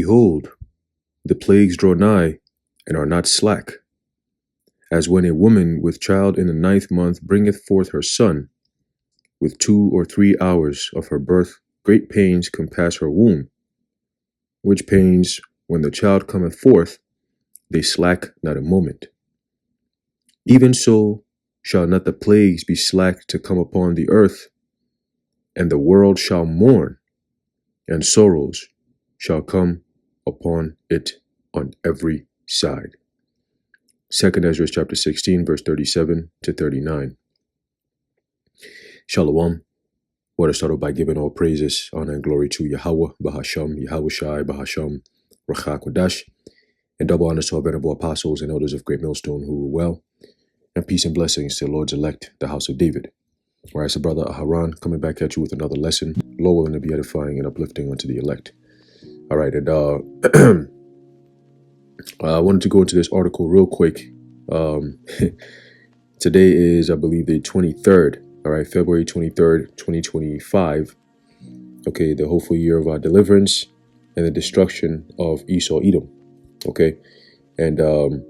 behold, the plagues draw nigh, and are not slack, as when a woman with child in the 9th month bringeth forth her son, with 2 or 3 hours of her birth great pains compass her womb, which pains, when the child cometh forth, they slack not a moment. Even so shall not the plagues be slack to come upon the earth, and the world shall mourn, and sorrows shall come upon it on every side. 2nd Ezra chapter 16, verse 37 to 39. Shalom. What is started by giving all praises, honor, and glory to Yahweh, Bahasham, Yahweh Shai, Bahasham, Rachak Kodash, and double honors to our venerable apostles and elders of Great Millstone who rule well, and peace and blessings to the Lord's elect, the house of David. All right, so Brother Aharon coming back at you with another lesson, Lord willing to be edifying and uplifting unto the elect. All right, and I wanted to go into this article real quick. Today is, I believe, the 23rd. All right, February 23rd, 2025. Okay, the hopeful year of our deliverance and the destruction of Esau, Edom. Okay, and the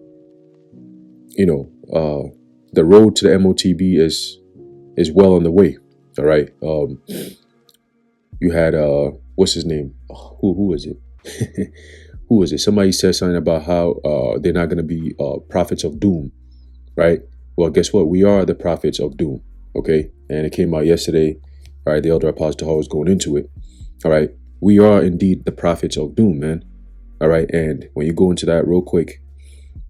road to the MOTB is well on the way. All right. You had what's his name? Who is it? Who is it? Somebody said something about how they're not going to be prophets of doom, right? Well, guess what? We are the prophets of doom. Okay, and it came out yesterday. All right, the elder apostle Hall was going into it. All right, we are indeed the prophets of doom, man. All right, and when you go into that real quick,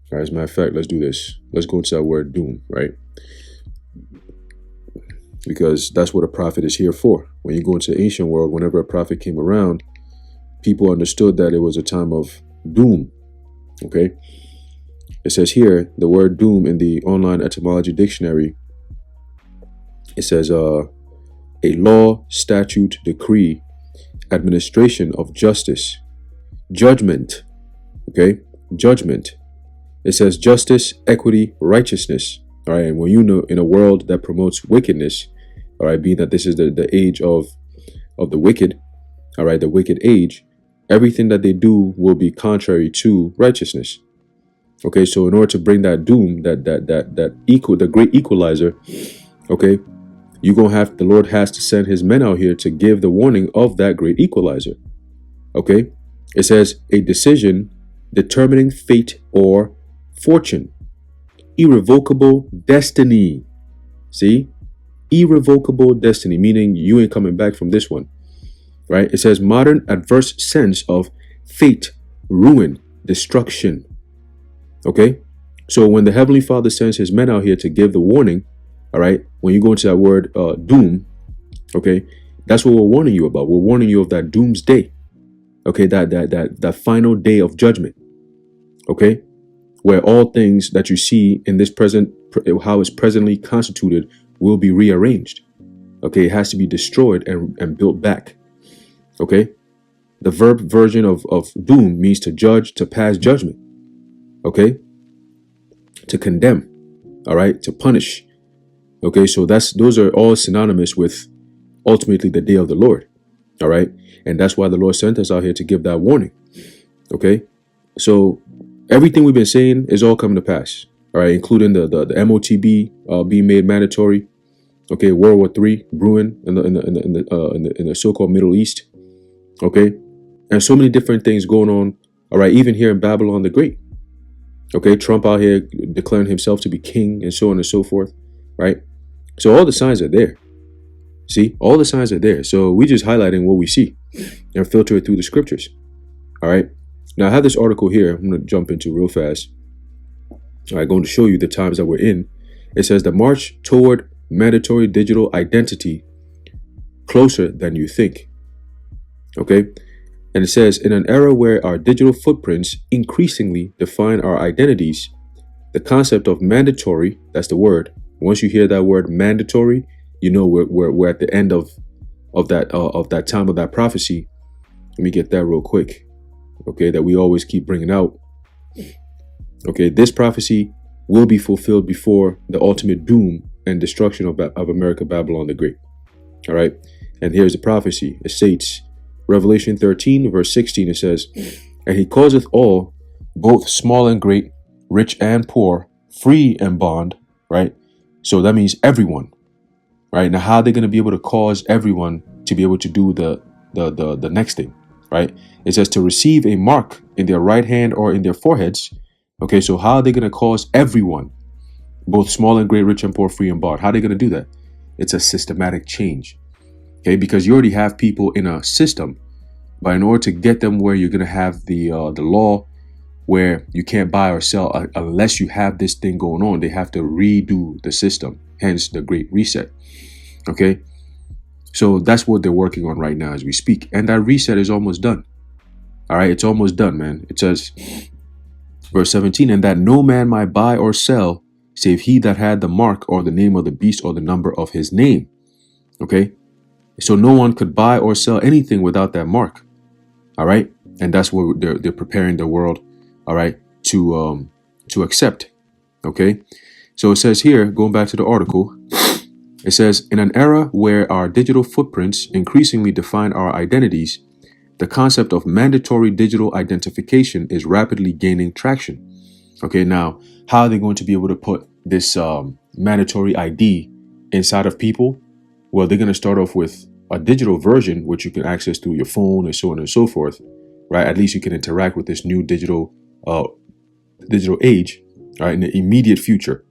all right, as a matter of fact, let's do this. Let's go into that word doom, right? Because that's what a prophet is here for. When you go into the ancient world, whenever a prophet came around, people understood that it was a time of doom. Okay, it says here the word doom in the online etymology dictionary. It says a law, statute, decree, administration of justice, judgment. Okay, judgment. It says justice, equity, righteousness. All right, and when you know in a world that promotes wickedness, all right, being that this is the age of the wicked, all right, the wicked age, everything that they do will be contrary to righteousness. Okay, so in order to bring that doom, the great equalizer, okay, the Lord has to send his men out here to give the warning of that great equalizer. Okay, it says a decision determining fate or fortune, irrevocable destiny. See, irrevocable destiny, meaning you ain't coming back from this one, right? It says modern adverse sense of fate, ruin, destruction. Okay, so when the Heavenly Father sends his men out here to give the warning, all right, when you go into that word doom, okay, that's what we're warning you about. We're warning you of that doomsday. Okay, that final day of judgment. Okay, where all things that you see in this present, how it's presently constituted, will be rearranged. Okay, it has to be destroyed and built back. Okay, the verb version of doom means to judge, to pass judgment. Okay, to condemn. All right, to punish. Okay, so those are all synonymous with ultimately the day of the Lord. All right, and that's why the Lord sent us out here to give that warning. Okay, so everything we've been saying is all coming to pass. All right, including the MOTB being made mandatory. Okay, World War III brewing in the so-called Middle East. Okay, and so many different things going on. All right, even here in Babylon the Great. Okay, Trump out here declaring himself to be king and so on and so forth. Right, so all the signs are there. See, all the signs are there. So we just highlighting what we see and filter it through the scriptures. All right. Now I have this article here I'm going to jump into real fast. All right, going to show you the times that we're in. It says the march toward mandatory digital identity closer than you think. Okay. And it says in an era where our digital footprints increasingly define our identities, the concept of mandatory, that's the word. Once you hear that word mandatory, you know we're at the end of that time of that prophecy. Let me get that real quick. Okay, that we always keep bringing out. Okay, this prophecy will be fulfilled before the ultimate doom and destruction of America, Babylon the Great. All right, and here's the prophecy. It states, Revelation 13, verse 16, it says, And he causeth all, both small and great, rich and poor, free and bond, right? So that means everyone, right? Now, how are they going to be able to cause everyone to be able to do the next thing, right? It says to receive a mark in their right hand or in their foreheads. Okay, so how are they going to cause everyone, both small and great, rich and poor, free and bond? How are they going to do that? It's a systematic change, okay? Because you already have people in a system, but in order to get them where you're going to have the law where you can't buy or sell unless you have this thing going on, they have to redo the system. Hence the Great Reset. Okay, so that's what they're working on right now as we speak, and that reset is almost done. All right, it's almost done, man. It says, verse 17, and that no man might buy or sell save he that had the mark or the name of the beast or the number of his name. Okay, so no one could buy or sell anything without that mark. All right, and that's what they're preparing the world, all right, to accept. Okay, so it says here, going back to the article, it says, in an era where our digital footprints increasingly define our identities, the concept of mandatory digital identification is rapidly gaining traction. Okay, now, how are they going to be able to put this mandatory ID inside of people? Well, they're going to start off with a digital version, which you can access through your phone and so on and so forth, right? At least you can interact with this new digital age, right, in the immediate future.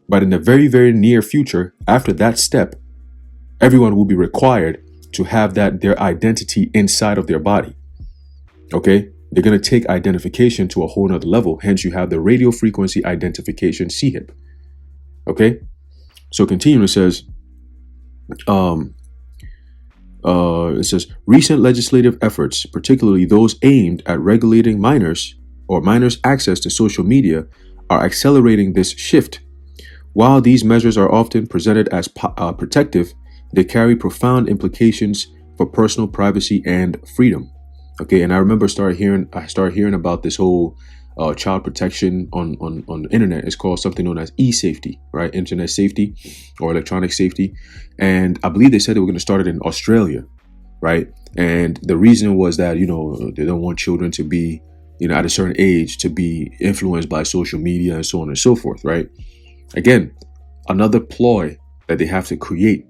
But in the very, very near future, after that step, everyone will be required to have their identity inside of their body. Okay? They're going to take identification to a whole nother level. Hence, you have the radio frequency identification, CHIP. Okay? So continuing, it says, recent legislative efforts, particularly those aimed at regulating minors or minors' access to social media, are accelerating this shift. While these measures are often presented as protective, they carry profound implications for personal privacy and freedom. Okay, and I remember I started hearing about this whole child protection on the internet. It's called something known as e-safety, right? Internet safety or electronic safety. And I believe they said they were going to start it in Australia, right? And the reason was that, they don't want children to be, at a certain age to be influenced by social media and so on and so forth, right? Again, another ploy that they have to create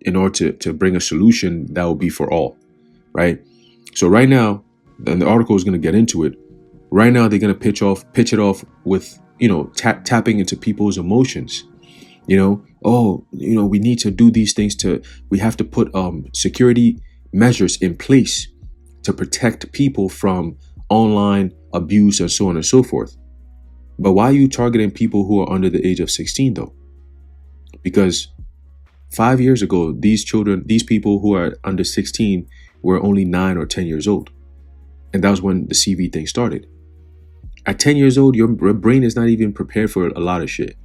in order to bring a solution that will be for all, right? So right now, and the article is going to get into it. Right now, they're going to pitch it off with, tapping into people's emotions. We need to do these things we have to put security measures in place to protect people from online abuse and so on and so forth. But why are you targeting people who are under the age of 16 though? Because 5 years ago, these people who are under 16 were only 9 or 10 years old. And that was when the CV thing started. At 10 years old, your brain is not even prepared for a lot of shit,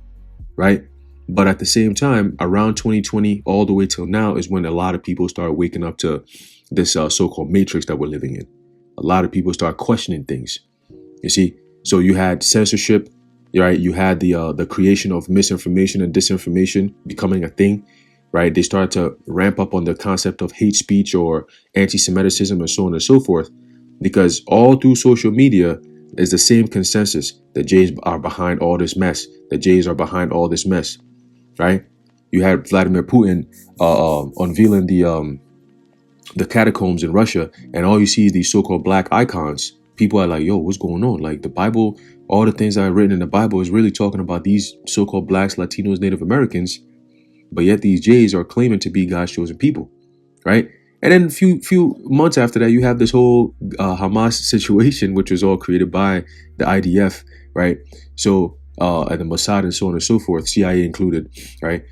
right? But at the same time, around 2020, all the way till now is when a lot of people start waking up to this so-called matrix that we're living in. A lot of people start questioning things, you see? So you had censorship, right? You had the creation of misinformation and disinformation becoming a thing, right? They started to ramp up on the concept of hate speech or anti-Semitism and so on and so forth, because all through social media is the same consensus that Jays are behind all this mess, that Jays are behind all this mess, right? You had Vladimir Putin unveiling the catacombs in Russia, and all you see is these so-called black icons. People are like, yo, what's going on? Like the Bible, all the things that are written in the Bible is really talking about these so-called blacks, Latinos, Native Americans, but yet these Jays are claiming to be God's chosen people, right? And then a few months after that, you have this whole Hamas situation, which was all created by the IDF, right? So, and the Mossad and so on and so forth, CIA included, right?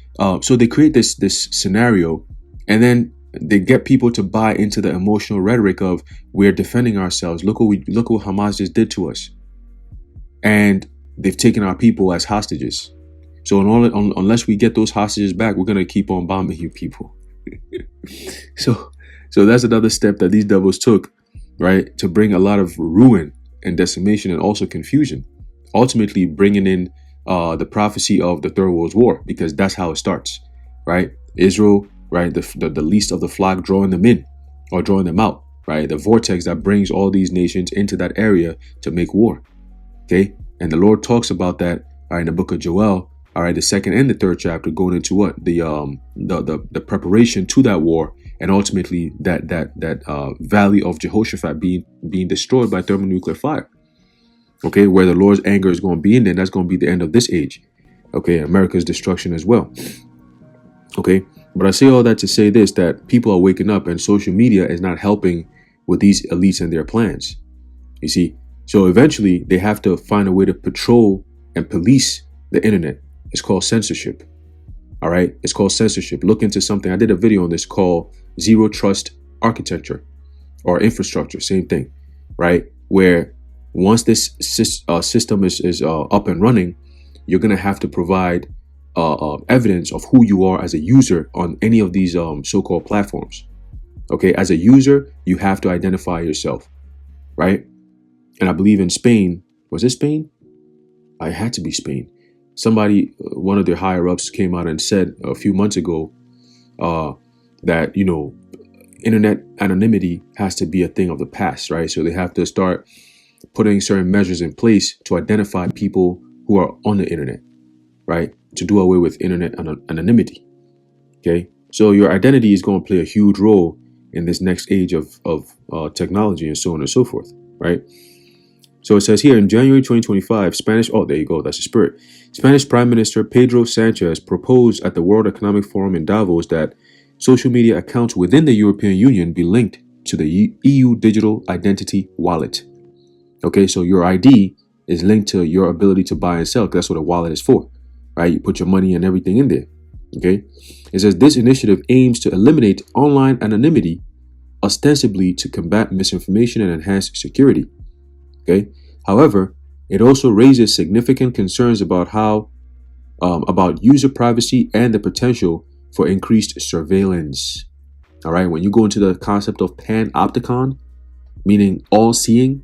So they create this scenario, and then they get people to buy into the emotional rhetoric of we're defending ourselves. Look what Hamas just did to us, and they've taken our people as hostages. So unless we get those hostages back, we're gonna keep on bombing you people. So that's another step that these devils took, right, to bring a lot of ruin and decimation and also confusion, ultimately bringing in the prophecy of the Third World War, because that's how it starts, right? Israel, right, the least of the flock drawing them in or drawing them out, right? The vortex that brings all these nations into that area to make war. Okay. And the Lord talks about that, all right, in the book of Joel, all right, the second and the third chapter, going into what the preparation to that war, and ultimately that valley of Jehoshaphat being destroyed by thermonuclear fire. Okay, where the Lord's anger is going to be in there, that's going to be the end of this age. Okay, America's destruction as well. Okay, but I say all that to say this, that people are waking up and social media is not helping with these elites and their plans. You see, so eventually they have to find a way to patrol and police the internet. It's called censorship. All right, it's called censorship. Look into something. I did a video on this called Zero Trust Architecture or Infrastructure, same thing, right? Where once this system is up and running, you're going to have to provide evidence of who you are as a user on any of these so-called platforms. Okay, as a user, you have to identify yourself, right? And I believe in Spain, was it Spain? It had to be Spain. Somebody, one of their higher ups came out and said a few months ago that, you know, internet anonymity has to be a thing of the past, right? So they have to start putting certain measures in place to identify people who are on the internet, right? To do away with internet anonymity. Okay, so your identity is going to play a huge role in this next age of technology and so on and so forth, right? So it says here in January 2025, there you go, that's the spirit. Spanish Prime Minister Pedro Sanchez proposed at the World Economic Forum in Davos that social media accounts within the European Union be linked to the EU Digital Identity Wallet. Okay, so your ID is linked to your ability to buy and sell. That's what a wallet is for, right? You put your money and everything in there. Okay, it says this initiative aims to eliminate online anonymity, ostensibly to combat misinformation and enhance security. Okay, however, it also raises significant concerns about about user privacy and the potential for increased surveillance. All right, when you go into the concept of panopticon, meaning all seeing.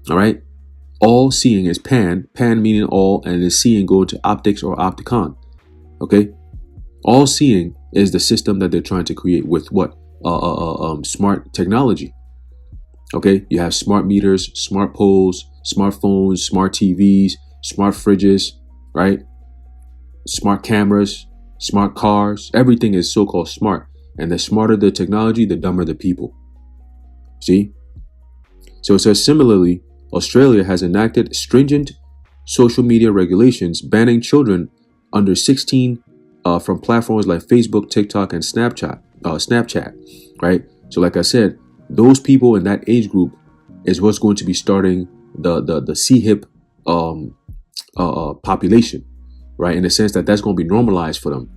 All right, all seeing is pan meaning all, and is seeing going to optics or opticon. Okay, all seeing is the system that they're trying to create with what smart technology. Okay, you have smart meters, smart poles, smartphones, smart TVs, smart fridges, right? Smart cameras, smart cars. Everything is so-called smart, and the smarter the technology, the dumber the people. See? So it says similarly, Australia has enacted stringent social media regulations banning children under 16 from platforms like Facebook, TikTok, and Snapchat, right? So like I said, those people in that age group is what's going to be starting the CHIP population, right? In the sense that that's going to be normalized for them.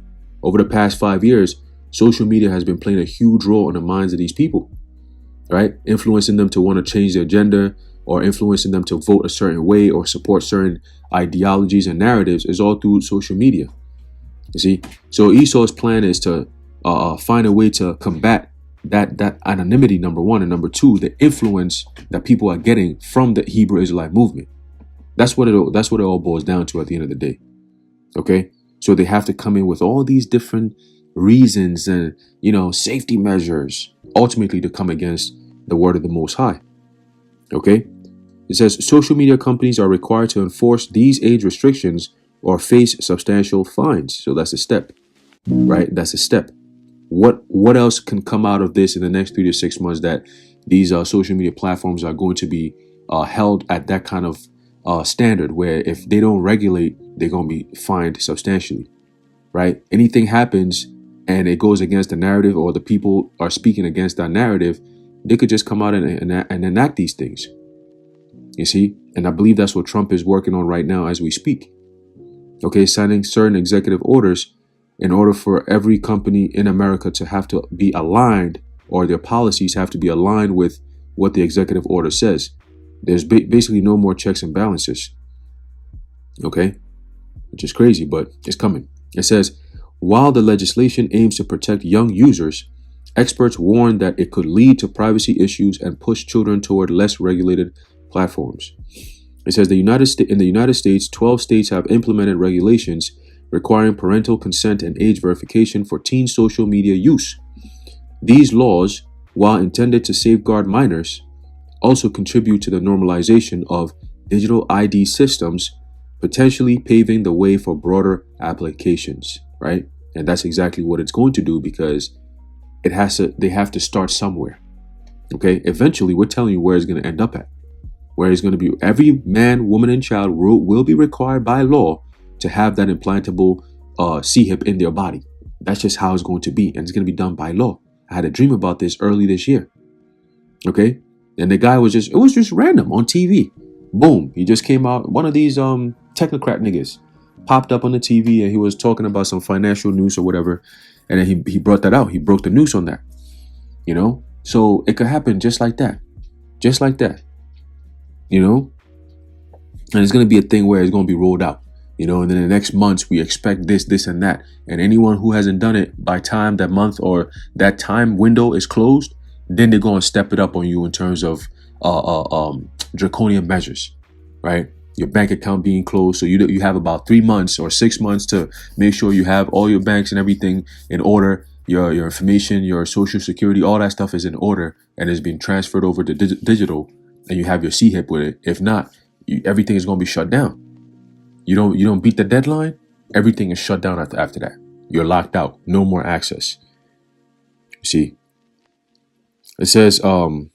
Over the past 5 years, social media has been playing a huge role in the minds of these people, right? Influencing them to want to change their gender, or influencing them to vote a certain way or support certain ideologies and narratives is all through social media. You see, so Esau's plan is to find a way to combat that anonymity, number one, and number two, the influence that people are getting from the Hebrew Israelite movement. That's what it all boils down to at the end of the day. Okay, so they have to come in with all these different reasons and safety measures, ultimately to come against the word of the Most High. Okay, it says social media companies are required to enforce these age restrictions or face substantial fines. So that's a step, right? That's a step. What else can come out of this in the next 3 to 6 months that these social media platforms are going to be held at that kind of standard where if they don't regulate, they're going to be fined substantially, right? Anything happens and it goes against the narrative, or the people are speaking against that narrative, they could just come out and enact these things. You see? And I believe that's what Trump is working on right now as we speak. Okay, signing certain executive orders in order for every company in America to have to be aligned, or their policies have to be aligned with what the executive order says. There's basically no more checks and balances. Okay, which is crazy, but it's coming. It says, while the legislation aims to protect young users, experts warn that it could lead to privacy issues and push children toward less regulated platforms. It says in the United States, 12 states have implemented regulations requiring parental consent and age verification for teen social media use. These laws while intended to safeguard minors, also contribute to the normalization of digital ID systems, potentially paving the way for broader applications, right? And that's exactly what it's going to do, because they have to start somewhere. Okay, eventually we're telling you where it's going to end up at, where it's going to be every man, woman, and child will be required by law to have that implantable CHIP in their body. That's just how it's going to be, and it's going to be done by law. I had a dream about this early this year. Okay, and the guy it was just random on TV. Boom, he just came out. One of these technocrat niggas popped up on the TV, and he was talking about some financial news or whatever, and then he brought that out. He broke the news on that. You know, so it could happen just like that, just like that. You know, and it's going to be a thing where it's going to be rolled out. You know, and then the next months we expect this, and that. And anyone who hasn't done it by time that month or that time window is closed, then they're going to step it up on you in terms of draconian measures, right? Your bank account being closed. So you have about 3 months or 6 months to make sure you have all your banks and everything in order. Your information, your social security, all that stuff is in order and is being transferred over to digital, and you have your CHIP with it. If not, everything is going to be shut down. You don't beat the deadline, everything is shut down after that. You're locked out. No more access. See, it says the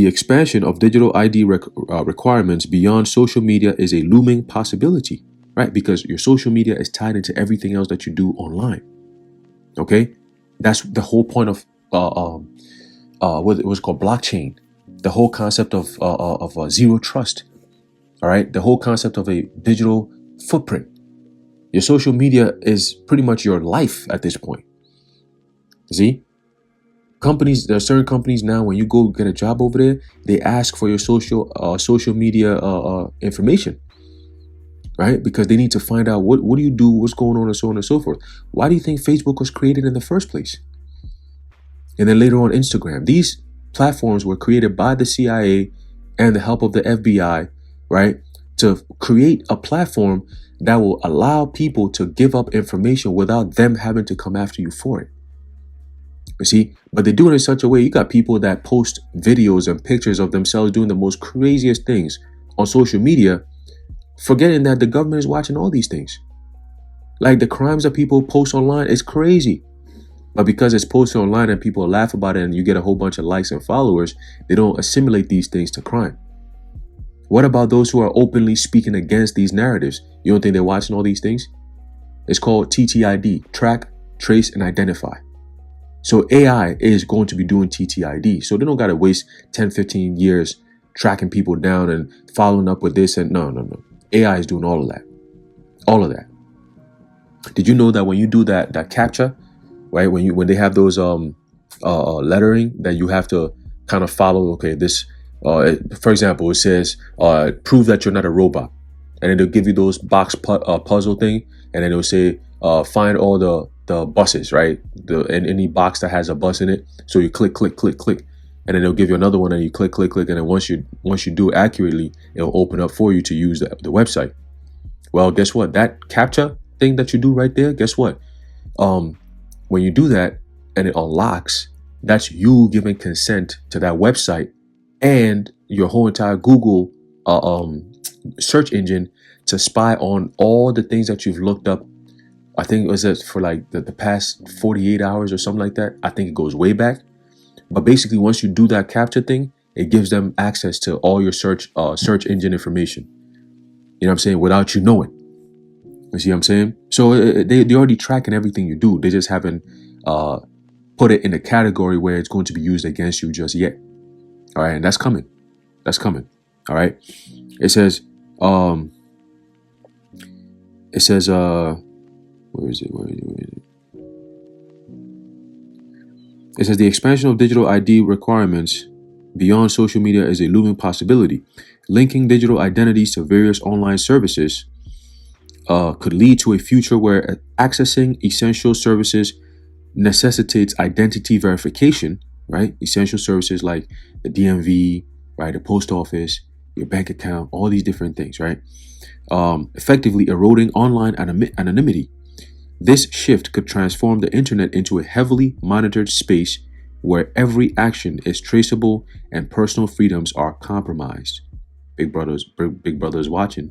expansion of digital ID requirements beyond social media is a looming possibility, right? Because your social media is tied into everything else that you do online. Okay, that's the whole point of what it was called blockchain. The whole concept of zero trust. All right, the whole concept of a digital footprint. Your social media is pretty much your life at this point. See, there are certain companies now, when you go get a job over there, they ask for your social media information, right? Because they need to find out what do you do, what's going on, and so on and so forth. Why do you think Facebook was created in the first place? And then later on, Instagram. These platforms were created by the CIA and the help of the FBI, right? To create a platform that will allow people to give up information without them having to come after you for it. You see, but they do it in such a way. You got people that post videos and pictures of themselves doing the most craziest things on social media, forgetting that the government is watching all these things. Like the crimes that people post online is crazy. But because it's posted online and people laugh about it and you get a whole bunch of likes and followers, they don't assimilate these things to crime. What about those who are openly speaking against these narratives? You don't think they're watching all these things? It's called TTID, track, trace, and identify. So AI is going to be doing TTID. So they don't got to waste 10, 15 years tracking people down and following up with this. And no. AI is doing all of that. All of that. Did you know that when you do that CAPTCHA, right? When they have those lettering that you have to kind of follow. Okay, this, for example, it says prove that you're not a robot, and then they'll give you those box puzzle thing, and then it'll say find all the buses, right? And any box that has a bus in it. So you click, and then they'll give you another one, and you click, and then once you do it accurately, it'll open up for you to use the website. Well, guess what? That CAPTCHA thing that you do right there, guess what? When you do that and it unlocks, that's you giving consent to that website and your whole entire Google search engine to spy on all the things that you've looked up. I think it was for like the past 48 hours or something like that. I think it goes way back. But basically, once you do that CAPTCHA thing, it gives them access to all your search engine information. You know what I'm saying? Without you knowing. You see what I'm saying? So they're already tracking everything you do. They just haven't put it in a category where it's going to be used against you just yet. All right, and that's coming. That's coming. All right. It says, where is it? It says the expansion of digital ID requirements beyond social media is a looming possibility. Linking digital identities to various online services could lead to a future where accessing essential services necessitates identity verification, right? Essential services like the DMV, right? The post office, your bank account, all these different things, right? Effectively eroding online anonymity. This shift could transform the internet into a heavily monitored space where every action is traceable and personal freedoms are compromised. Big Brother is watching,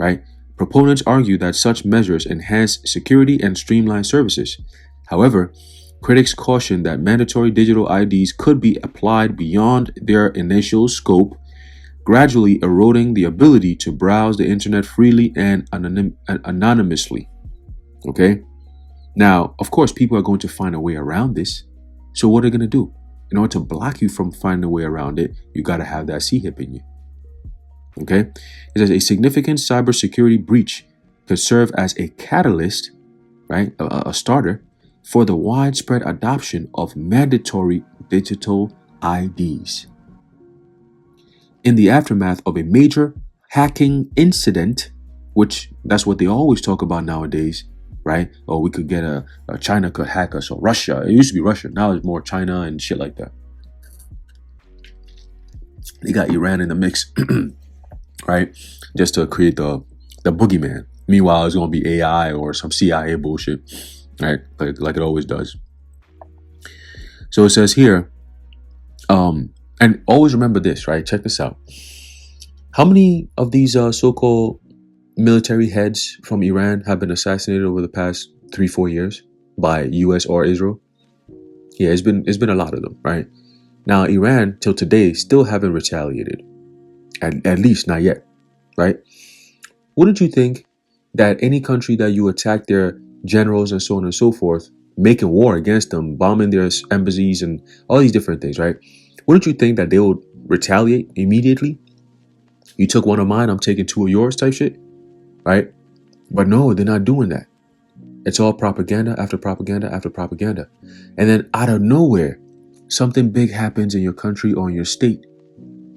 right? Proponents argue that such measures enhance security and streamline services. However, critics caution that mandatory digital IDs could be applied beyond their initial scope, gradually eroding the ability to browse the internet freely and anonymously. Okay? Now, of course, people are going to find a way around this. So what are they going to do? In order to block you from finding a way around it, you got to have that C-hip in you. Okay? It says a significant cybersecurity breach could serve as a catalyst, right? A starter for the widespread adoption of mandatory digital IDs. In the aftermath of a major hacking incident, which that's what they always talk about nowadays, right? Or we could get China could hack us, or Russia. It used to be Russia. Now it's more China and shit like that. They got Iran in the mix, right? Just to create the boogeyman. Meanwhile, it's going to be AI or some CIA bullshit, right? Like it always does. So it says here, and always remember this, right? Check this out. How many of these so-called military heads from Iran have been assassinated over the past 3-4 years by US or Israel? Yeah, it's been a lot of them, right? Now, Iran till today still haven't retaliated, at least not yet, right? Wouldn't you think that any country that you attack their generals and so on and so forth, making war against them, bombing their embassies and all these different things, right? Wouldn't you think that they would retaliate immediately? You took one of mine, I'm taking two of yours type shit, right? But no, they're not doing that. It's all propaganda after propaganda after propaganda. And then out of nowhere, something big happens in your country or in your state.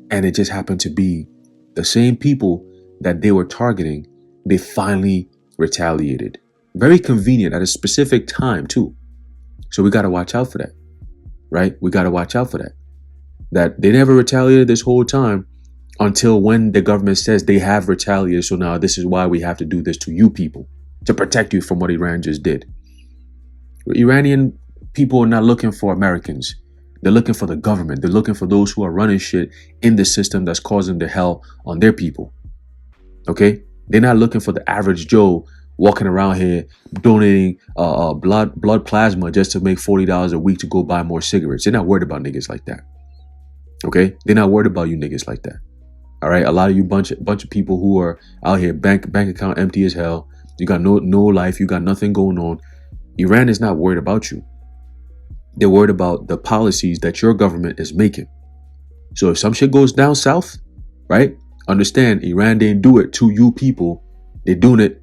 And it just happened to be the same people that they were targeting. They finally retaliated. Very convenient at a specific time too. So we got to watch out for that, right? We got to watch out for that. That they never retaliated this whole time until when the government says they have retaliated. So now this is why we have to do this to you people, to protect you from what Iran just did. Iranian people are not looking for Americans. They're looking for the government. They're looking for those who are running shit in the system that's causing the hell on their people. Okay? They're not looking for the average Joe walking around here donating blood plasma just to make $40 a week to go buy more cigarettes. They're not worried about niggas like that. Okay? They're not worried about you niggas like that. All right? A lot of you bunch of people who are out here bank account empty as hell. You got no life. You got nothing going on. Iran is not worried about you. They're worried about the policies that your government is making. So if some shit goes down south, right? Understand, Iran didn't do it to you people. They're doing it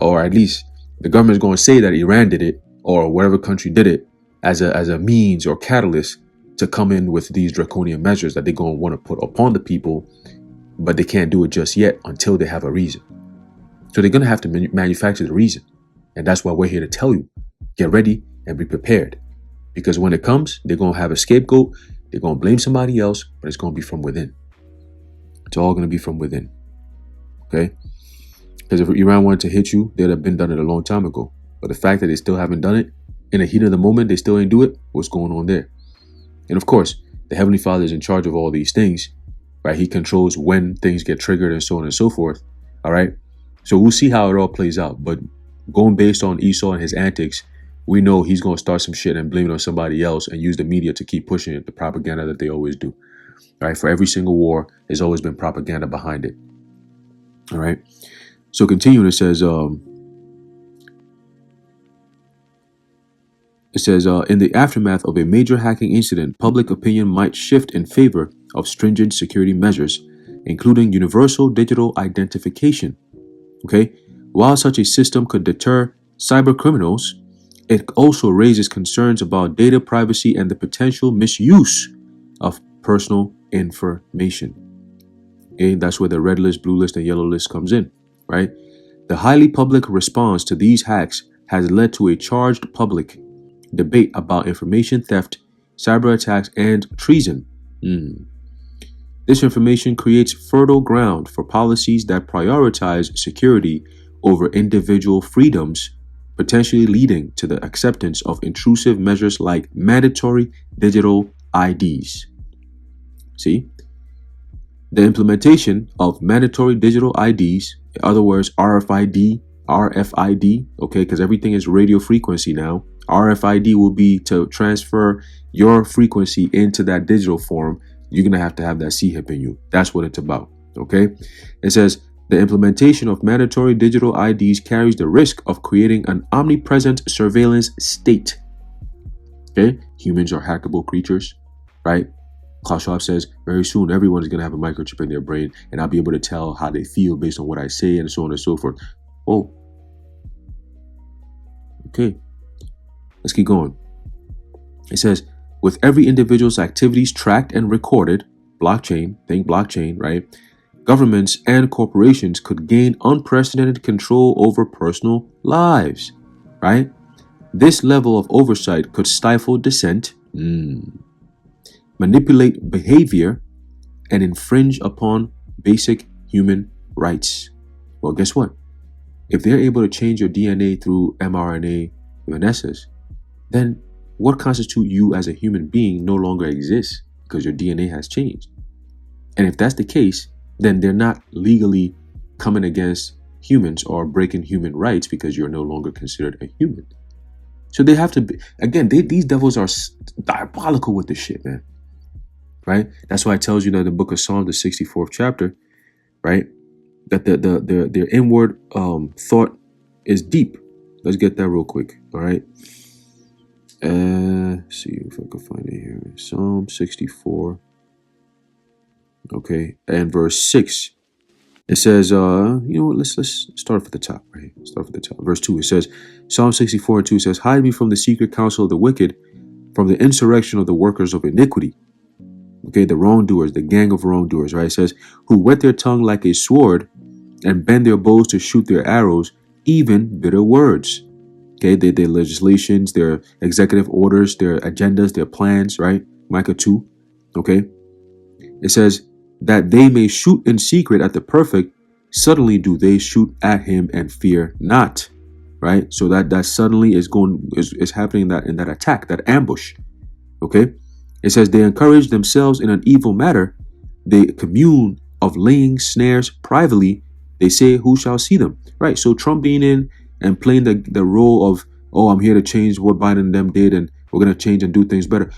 or at least the government is going to say that Iran did it or whatever country did it as a means or catalyst to come in with these draconian measures that they're going to want to put upon the people, but they can't do it just yet until they have a reason. So they're going to have to manufacture the reason. And that's why we're here to tell you, get ready and be prepared. Because when it comes, they're going to have a scapegoat. They're going to blame somebody else, but it's going to be from within. It's all going to be from within. Okay? Because if Iran wanted to hit you, they'd have been done it a long time ago. But the fact that they still haven't done it, in the heat of the moment, they still ain't do it, what's going on there? And of course, the Heavenly Father is in charge of all these things, right? He controls when things get triggered and so on and so forth. All right? So we'll see how it all plays out. But going based on Esau and his antics, we know he's going to start some shit and blame it on somebody else and use the media to keep pushing it, the propaganda that they always do. All right? For every single war, there's always been propaganda behind it. All right? So continuing, it says, in the aftermath of a major hacking incident, public opinion might shift in favor of stringent security measures, including universal digital identification. Okay? While such a system could deter cyber criminals, it also raises concerns about data privacy and the potential misuse of personal information. Okay? That's where the red list, blue list, and yellow list comes in, right? The highly public response to these hacks has led to a charged public debate about information theft, cyber attacks, and treason. This information creates fertile ground for policies that prioritize security over individual freedoms potentially leading to the acceptance of intrusive measures like mandatory digital IDs. See? The implementation of mandatory digital IDs, in other words, RFID, okay, because everything is radio frequency now. RFID will be to transfer your frequency into that digital form. You're going to have that CHIP in you. That's what it's about, okay? It says, the implementation of mandatory digital IDs carries the risk of creating an omnipresent surveillance state. Okay? Humans are hackable creatures, right? Klaus Schwab says, very soon everyone is going to have a microchip in their brain, and I'll be able to tell how they feel based on what I say and so on and so forth. Oh. Okay. Let's keep going. It says, with every individual's activities tracked and recorded, blockchain, think blockchain, right? Governments and corporations could gain unprecedented control over personal lives, right? This level of oversight could stifle dissent, manipulate behavior, and infringe upon basic human rights. Well, guess what? If they're able to change your DNA through mRNA Vanessas, then what constitutes you as a human being no longer exists because your DNA has changed. And if that's the case, then they're not legally coming against humans or breaking human rights because you're no longer considered a human. So they have to be, again, these devils are diabolical with this shit, man. Right? That's why it tells you that in the book of Psalms, the 64th chapter, right? That their inward thought is deep. Let's get that real quick. All right. See if I can find it here. Psalm 64. Okay, and verse 6. It says, let's start from the top, right? Start from the top. Verse 2, it says, Psalm 64 and 2 says, hide me from the secret counsel of the wicked, from the insurrection of the workers of iniquity. Okay, the wrongdoers, the gang of wrongdoers, right? It says, who whet their tongue like a sword and bend their bows to shoot their arrows, even bitter words. Okay, their legislations, their executive orders, their agendas, their plans, right? Micah 2, okay? It says, that they may shoot in secret at the perfect, suddenly do they shoot at him and fear not, right? So that suddenly is happening in that attack, that ambush, okay? It says they encourage themselves in an evil matter. They commune of laying snares privately. They say, who shall see them, right? So Trump being in and playing the role of, oh, I'm here to change what Biden and them did, and we're going to change and do things better.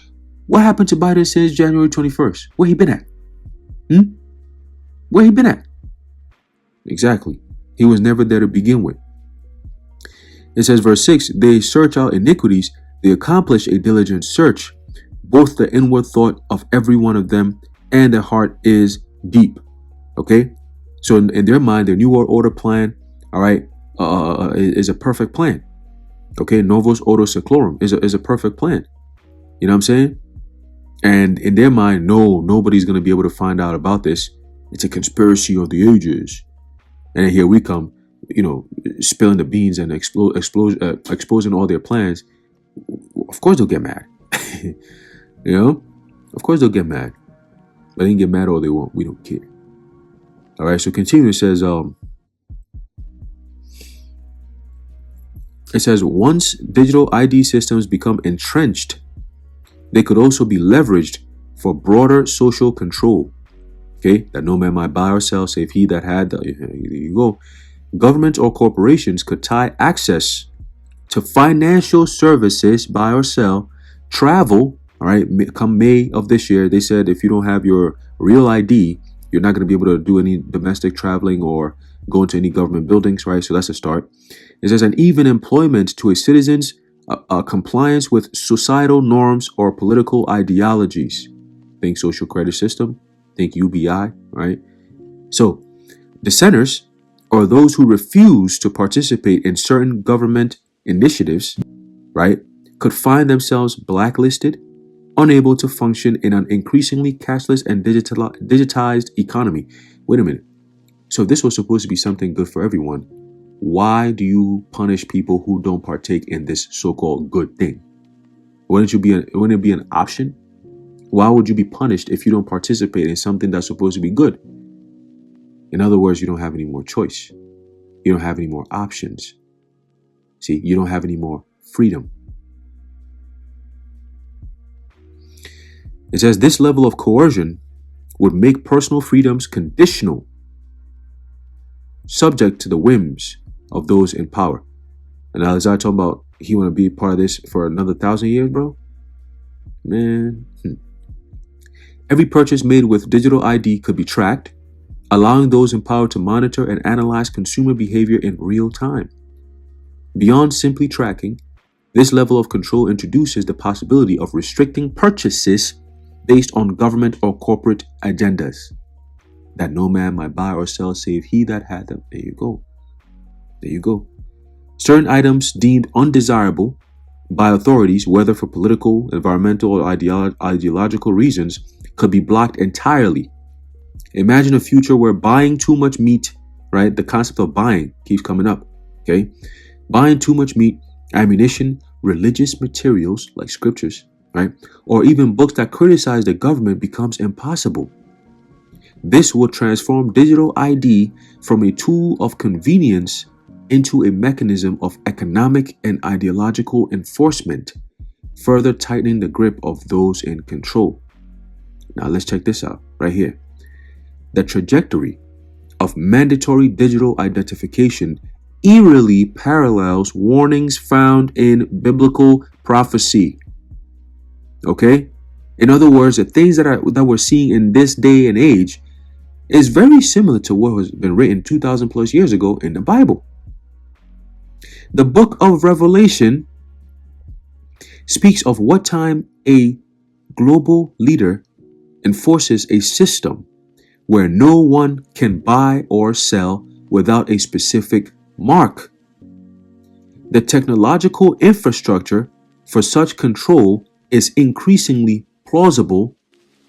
What happened to Biden since January 21st? Where he been at? Where he been at? Exactly. He was never there to begin with. It says, verse 6, they search out iniquities. They accomplish a diligent search. Both the inward thought of every one of them and their heart is deep. Okay? So in their mind, their New World Order plan, all right, is a perfect plan. Okay? Novus Ordo Seclorum is a perfect plan. You know what I'm saying? And in their mind, nobody's going to be able to find out about this. It's a conspiracy of the ages. And then here we come, spilling the beans and exposing all their plans. Of course they'll get mad. Of course they'll get mad. But they can get mad all they want. We don't care. All right, so continue. It says, once digital ID systems become entrenched, they could also be leveraged for broader social control. Okay, that no man might buy or sell save he that had. There you go. Governments or corporations could tie access to financial services, buy or sell, travel. All right, come May of this year, they said if you don't have your real ID, you're not going to be able to do any domestic traveling or go into any government buildings, right? So that's a start. It says, and even employment to a citizen's compliance with societal norms or political ideologies. Think social credit system, think UBI, right? So dissenters, or those who refuse to participate in certain government initiatives, right, could find themselves blacklisted, unable to function in an increasingly cashless and digitized economy. Wait a minute. So if this was supposed to be something good for everyone, why do you punish people who don't partake in this so-called good thing? Wouldn't it be an option? Why would you be punished if you don't participate in something that's supposed to be good? In other words, you don't have any more choice. You don't have any more options. See, you don't have any more freedom. It says this level of coercion would make personal freedoms conditional, subject to the whims of those in power. And now is I talking about he want to be part of this for another 1,000 years, bro? Man. Every purchase made with digital ID could be tracked, allowing those in power to monitor and analyze consumer behavior in real time. Beyond simply tracking, this level of control introduces the possibility of restricting purchases based on government or corporate agendas, that no man might buy or sell save he that had them. There you go. There you go. Certain items deemed undesirable by authorities, whether for political, environmental, or ideological reasons, could be blocked entirely. Imagine a future where buying too much meat, right? The concept of buying keeps coming up, okay? Buying too much meat, ammunition, religious materials like scriptures, right? Or even books that criticize the government becomes impossible. This will transform digital ID from a tool of convenience into a mechanism of economic and ideological enforcement, further tightening the grip of those in control. Now let's check this out right here. The trajectory of mandatory digital identification eerily parallels warnings found in biblical prophecy. Okay? In other words, the things that we're seeing in this day and age is very similar to what has been written 2,000 plus years ago in the Bible. The book of Revelation speaks of what time a global leader enforces a system where no one can buy or sell without a specific mark. The technological infrastructure for such control is increasingly plausible,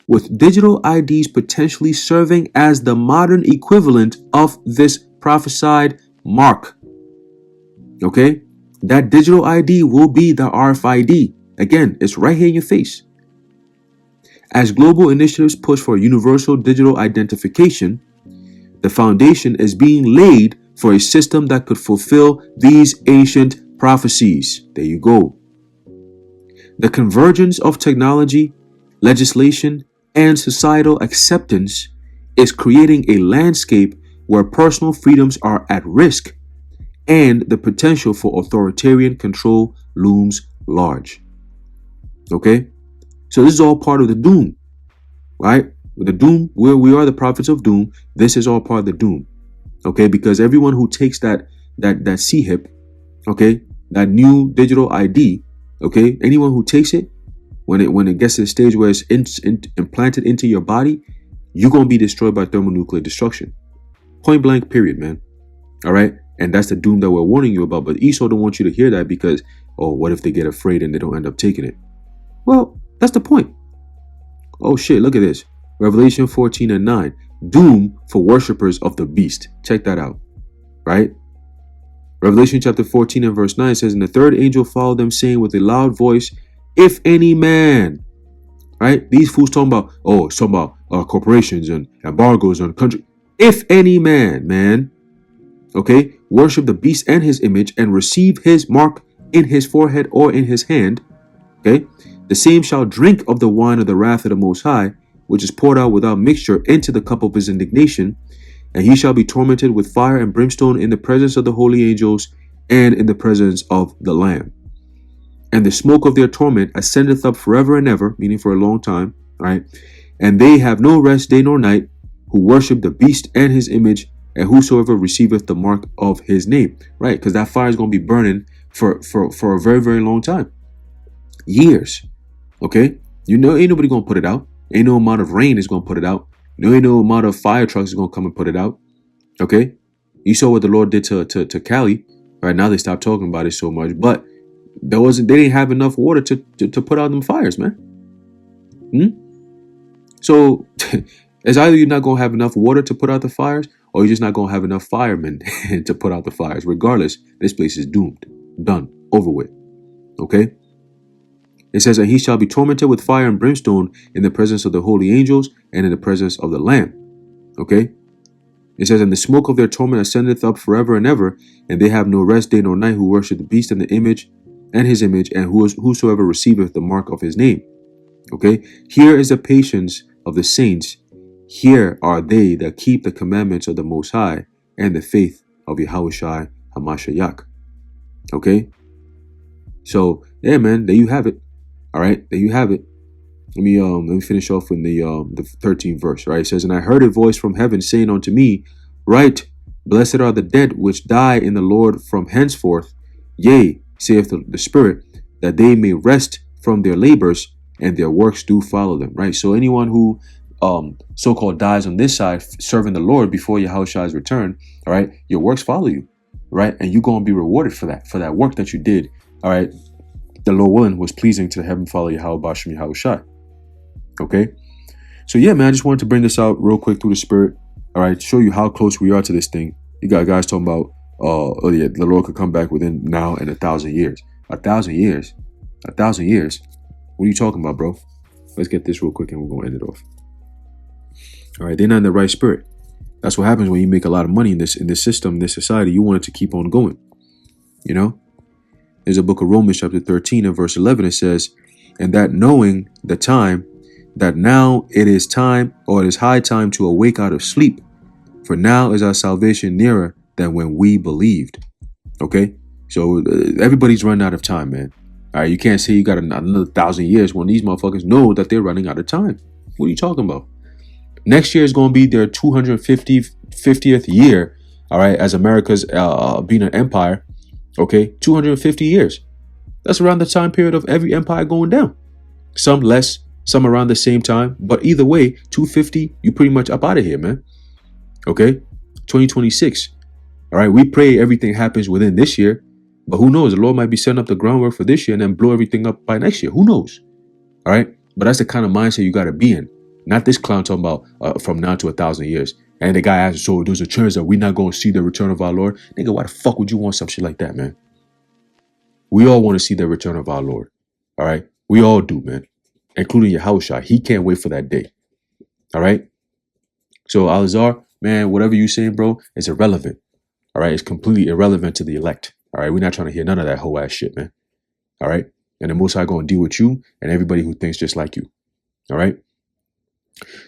with digital IDs potentially serving as the modern equivalent of this prophesied mark. Okay? That digital ID will be the RFID. Again, it's right here in your face. As global initiatives push for universal digital identification, the foundation is being laid for a system that could fulfill these ancient prophecies. There you go. The convergence of technology, legislation, and societal acceptance is creating a landscape where personal freedoms are at risk and the potential for authoritarian control looms large. Okay? So this is all part of the doom, right? With the doom, where we are the prophets of doom, this is all part of the doom. Okay? Because everyone who takes that CHIP, okay, that new digital ID, okay, anyone who takes it, when it gets to the stage where it's implanted into your body, you're going to be destroyed by thermonuclear destruction. Point blank, period, man. All right? And that's the doom that we're warning you about. But Esau don't want you to hear that because, oh, what if they get afraid and they don't end up taking it? Well, that's the point. Oh, shit, look at this. Revelation 14:9. Doom for worshipers of the beast. Check that out. Right? Revelation chapter 14 and verse 9 says, and the third angel followed them, saying with a loud voice, if any man, right? These fools talking about, oh, it's talking about corporations and embargoes on country. If any man, okay, worship the beast and his image and receive his mark in his forehead or in his hand, okay, the same shall drink of the wine of the wrath of the Most High, which is poured out without mixture into the cup of his indignation, and he shall be tormented with fire and brimstone in the presence of the holy angels and in the presence of the Lamb. And the smoke of their torment ascendeth up forever and ever, meaning for a long time, right? And they have no rest day nor night, who worship the beast and his image, and whosoever receiveth the mark of his name, right? Because that fire is going to be burning for a very, very long time. Years. Okay? You know, ain't nobody going to put it out. Ain't no amount of rain is going to put it out. Ain't no amount of fire trucks is going to come and put it out. Okay? You saw what the Lord did to Cali. Right now they stopped talking about it so much, but they didn't have enough water to put out them fires, man. So it's either you're not going to have enough water to put out the fires, or you're just not going to have enough firemen to put out the fires. Regardless, this place is doomed. Done. Over with. Okay? It says, and he shall be tormented with fire and brimstone in the presence of the holy angels and in the presence of the Lamb. Okay? It says, and the smoke of their torment ascendeth up forever and ever, and they have no rest day nor night who worship the beast and the image and his image, and whosoever receiveth the mark of his name. Okay, here is the patience of the saints. Here are they that keep the commandments of the Most High and the faith of Yahushua Hamashiach. Okay, so yeah, man, there you have it. All right, there you have it. Let me finish off in the 13th verse. Right, it says, and I heard a voice from heaven saying unto me, write, blessed are the dead which die in the Lord from henceforth. Yea, saith the Spirit, that they may rest from their labors, and their works do follow them. Right. So anyone who so-called dies on this side serving the Lord before Yahushua's return, all right, your works follow you, right, and you're gonna be rewarded for that work that you did. All right, the Lord willing was pleasing to the Heavenly Father Yahweh Bashem Yahushua. Okay, so yeah, man, I just wanted to bring this out real quick through the Spirit. All right, show you how close we are to this thing. You got guys talking about, oh yeah, the Lord could come back within now and 1,000 years. 1,000 years, 1,000 years. What are you talking about, bro? Let's get this real quick and we're gonna end it off. All right, they're not in the right spirit. That's what happens when you make a lot of money in this system, in this society. You want it to keep on going. You know, there's a book of Romans chapter 13 and verse 11. It says, and that knowing the time, that now it is time, or it is high time to awake out of sleep. For now is our salvation nearer than when we believed. Okay, so everybody's running out of time, man. All right, you can't say you got another 1,000 years when these motherfuckers know that they're running out of time. What are you talking about? Next year is going to be their 250th year, all right, as America's being an empire. Okay, 250 years. That's around the time period of every empire going down. Some less, some around the same time. But either way, 250, you pretty much up out of here, man. Okay, 2026. All right, we pray everything happens within this year. But who knows? The Lord might be setting up the groundwork for this year and then blow everything up by next year. Who knows? All right, but that's the kind of mindset you got to be in. Not this clown talking about from now to 1,000 years. And the guy asks, so there's a chance that we're not going to see the return of our Lord? Nigga, why the fuck would you want some shit like that, man? We all want to see the return of our Lord. All right? We all do, man. Including Yahushua. He can't wait for that day. All right? So, Alizar, man, whatever you saying, bro, is irrelevant. All right? It's completely irrelevant to the elect. All right? We're not trying to hear none of that whole ass shit, man. All right? And the Most High going to deal with you and everybody who thinks just like you. All right?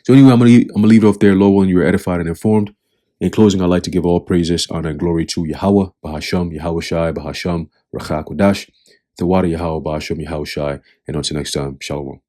So anyway, I'm gonna leave it off there. Lord willing, you are edified and informed. In closing, I'd like to give all praises, honor, and glory to Yahweh, Bahasham, Yahweh Shai, Bahasham, Rachak Kodash, the water Yahweh, Bahasham, Yahweh Shai, and until next time, Shalom.